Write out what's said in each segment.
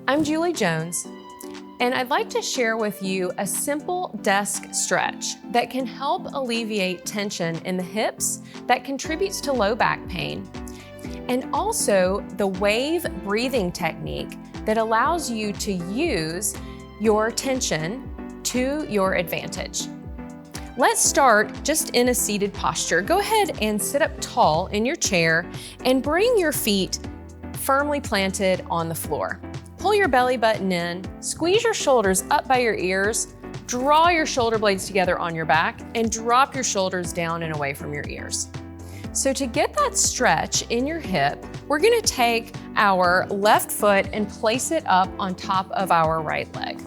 I'm Julie Jones, and I'd like to share with you a simple desk stretch that can help alleviate tension in the hips that contributes to low back pain, and also the wave breathing technique that allows you to use your tension to your advantage. Let's start just in a seated posture. Go ahead and sit up tall in your chair and bring your feet firmly planted on the floor. Pull your belly button in, squeeze your shoulders up by your ears, draw your shoulder blades together on your back, and drop your shoulders down and away from your ears. So to get that stretch in your hip, we're gonna take our left foot and place it up on top of our right leg.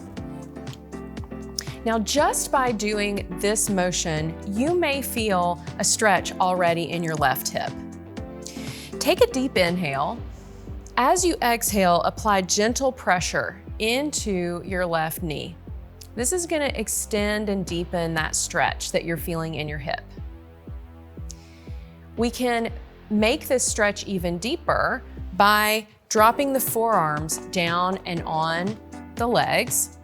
Now, just by doing this motion, you may feel a stretch already in your left hip. Take a deep inhale. As you exhale, apply gentle pressure into your left knee. This is gonna extend and deepen that stretch that you're feeling in your hip. We can make this stretch even deeper by dropping the forearms down and on the legs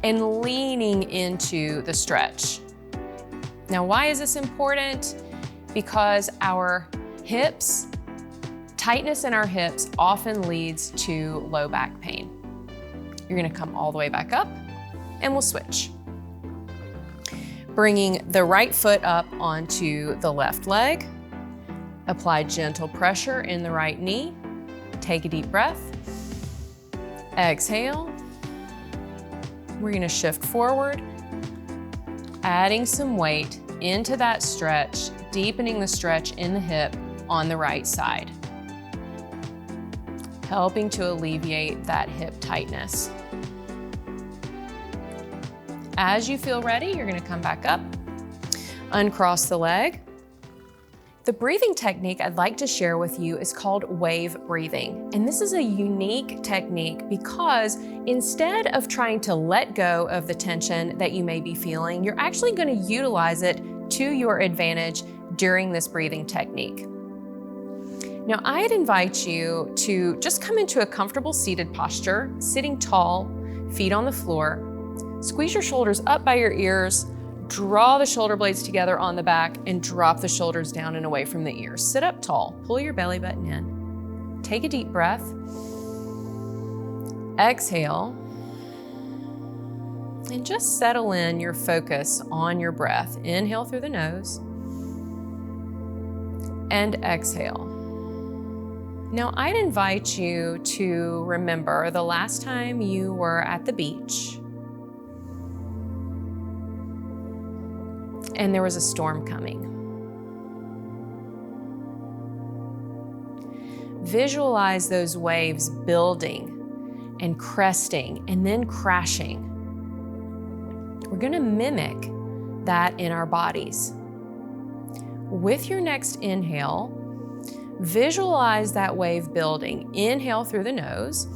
and leaning into the stretch. Now, why is this important? Because our hips, tightness in our hips often leads to low back pain. You're gonna come all the way back up and we'll switch. Bringing the right foot up onto the left leg, apply gentle pressure in the right knee, take a deep breath, exhale. We're gonna shift forward, adding some weight into that stretch, deepening the stretch in the hip on the right side, helping to alleviate that hip tightness. As you feel ready, you're gonna come back up, uncross the leg. The breathing technique I'd like to share with you is called wave breathing. And this is a unique technique because instead of trying to let go of the tension that you may be feeling, you're actually gonna utilize it to your advantage during this breathing technique. Now, I'd invite you to just come into a comfortable seated posture, sitting tall, feet on the floor. Squeeze your shoulders up by your ears, draw the shoulder blades together on the back, and drop the shoulders down and away from the ears. Sit up tall, pull your belly button in. Take a deep breath. Exhale. And just settle in your focus on your breath. Inhale through the nose. And exhale. Now, I'd invite you to remember the last time you were at the beach and there was a storm coming. Visualize those waves building and cresting and then crashing. We're gonna mimic that in our bodies. With your next inhale, visualize that wave building. Inhale through the nose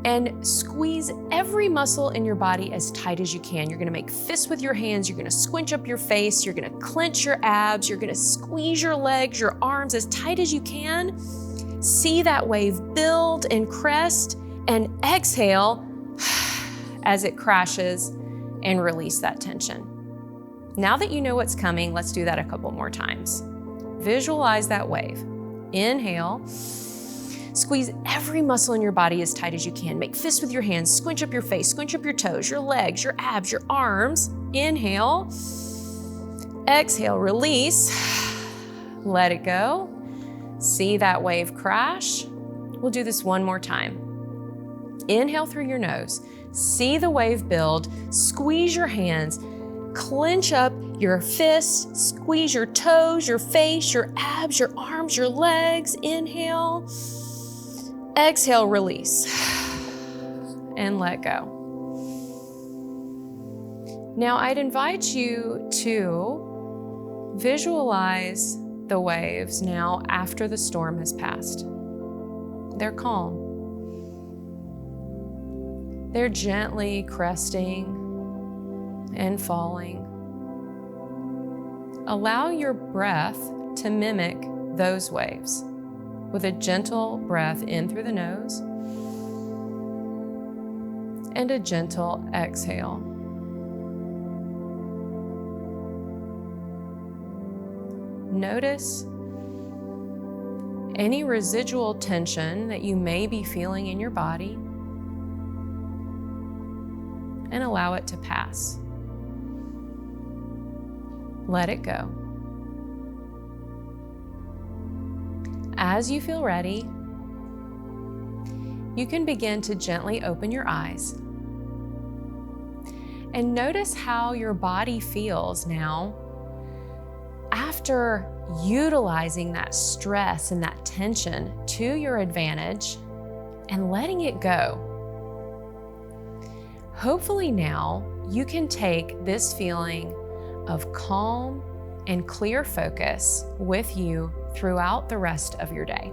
and squeeze every muscle in your body as tight as you can. You're gonna make fists with your hands. You're gonna squinch up your face. You're gonna clench your abs. You're gonna squeeze your legs, your arms as tight as you can. See that wave build and crest, and exhale as it crashes and release that tension. Now that you know what's coming, let's do that a couple more times. Visualize that wave. Inhale. Squeeze every muscle in your body as tight as you can. Make fists with your hands. Squinch up your face. Squinch up your toes, your legs, your abs, your arms. Inhale. Exhale, release. Let it go. See that wave crash. We'll do this one more time. Inhale through your nose. See the wave build. Squeeze your hands. Clench up your fists, squeeze your toes, your face, your abs, your arms, your legs. Inhale. Exhale, release. And let go. Now, I'd invite you to visualize the waves now after the storm has passed. They're calm. They're gently cresting and falling. Allow your breath to mimic those waves with a gentle breath in through the nose and a gentle exhale. Notice any residual tension that you may be feeling in your body and allow it to pass. Let it go. As you feel ready, you can begin to gently open your eyes and notice how your body feels now after utilizing that stress and that tension to your advantage and letting it go. Hopefully now you can take this feeling of calm and clear focus with you throughout the rest of your day.